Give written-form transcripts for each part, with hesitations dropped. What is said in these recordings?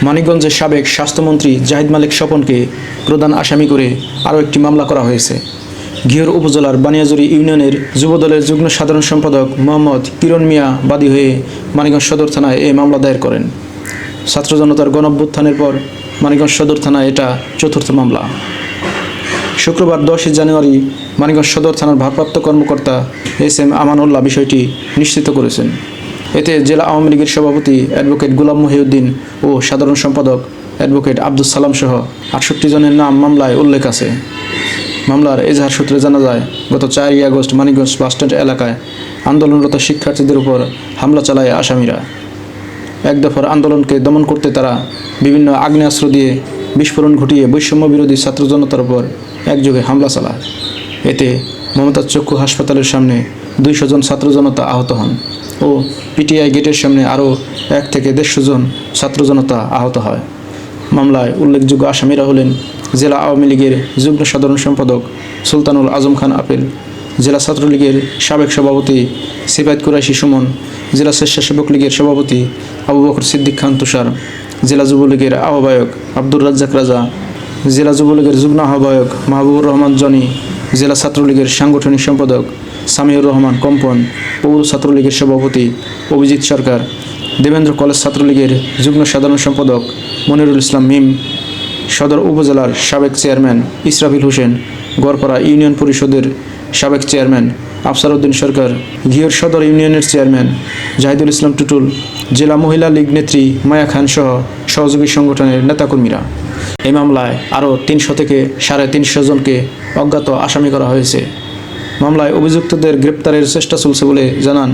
মানিকগঞ্জের সাবেক স্বাস্থ্যমন্ত্রী জাহিদ মালিক স্বপনকে প্রধান আসামি করে আরও একটি মামলা করা হয়েছে। ঘিওর উপজেলার বানিয়াজুরি ইউনিয়নের যুবদলের যুগ্ম সাধারণ সম্পাদক মোহাম্মদ কিরণ মিয়া বাদী হয়ে মানিকগঞ্জ সদর থানায় এই মামলা দায়ের করেন। ছাত্র জনতার গণঅভ্যুত্থানের পর মানিকগঞ্জ সদর থানায় এটা চতুর্থ মামলা। শুক্রবার 10 জানুয়ারি মানিকগঞ্জ সদর থানার ভারপ্রাপ্ত কর্মকর্তা এস.এম. আমানুল্লাহ বিষয়টি নিশ্চিত করেছেন। এতে জেলা আওয়ামী লীগের সভাপতি অ্যাডভোকেট গোলাম মহিউদ্দিন ও সাধারণ সম্পাদক অ্যাডভোকেট আব্দুস সালাম সহ 68 জনের নাম মামলায় উল্লেখ আছে। মামলার এজাহার সূত্রে জানা যায়, গত 4 আগস্ট মানিকগঞ্জ বাসস্ট্যান্ড এলাকায় আন্দোলনরত শিক্ষার্থীদের উপর হামলা চালায় আসামিরা। এক দফার আন্দোলনকে দমন করতে তারা বিভিন্ন আগ্নেয়াস্ত্র দিয়ে বিস্ফোরণ ঘটিয়ে বৈষম্য বিরোধী ছাত্র জনতার উপর একযোগে হামলা চালায়। এতে মমতাজ চক্ষু হাসপাতালের সামনে 200 জন ছাত্র জনতা আহত হন ও পিটিআই গেটের সামনে আরও 1 থেকে 150 জন ছাত্র জনতা আহত হয়। মামলায় উল্লেখযোগ্য আসামিরা হলেন জেলা আওয়ামী লীগের যুগ্ম সাধারণ সম্পাদক সুলতানুল আজম খান আপেল, জেলা ছাত্রলীগের সাবেক সভাপতি সিফায়েত কুরাইশি সুমন, জেলা স্বেচ্ছাসেবক লীগের সভাপতি আবু বকর সিদ্দিক খান তুষার, জেলা যুবলীগের আহ্বায়ক আব্দুর রাজ্জাক রাজা, জেলা যুবলীগের যুগ্ম আহ্বায়ক মাহবুবুর রহমান জনি, জেলা ছাত্রলীগের সাংগঠনিক সম্পাদক সামিউর রহমান কম্পন, পৌর ছাত্রলীগের সভাপতি অভিজিৎ সরকার, দেবেন্দ্র কলেজ ছাত্রলীগের যুগ্ম সাধারণ সম্পাদক মনিরুল ইসলাম মিম, সদর উপজেলার সাবেক চেয়ারম্যান ইসরাফিল হোসেন, গড়পাড়া ইউনিয়ন পরিষদের সাবেক চেয়ারম্যান আফসার উদ্দিন সরকার, ঘিওর সদর ইউনিয়নের চেয়ারম্যান জাহিদুল ইসলাম টুটুল, জেলা মহিলা লীগ নেত্রী মায়া খান সহ সহযোগী সংগঠনের নেতাকর্মীরা। এই মামলায় আরও 300 থেকে 350 জনকে অজ্ঞাত আসামি করা হয়েছে। মামলায় অভিযুক্তদের গ্রেপ্তারের চেষ্টা চলছে বলে জানান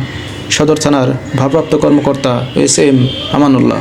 সদর থানার ভারপ্রাপ্ত কর্মকর্তা এস.এম. আমানুল্লাহ।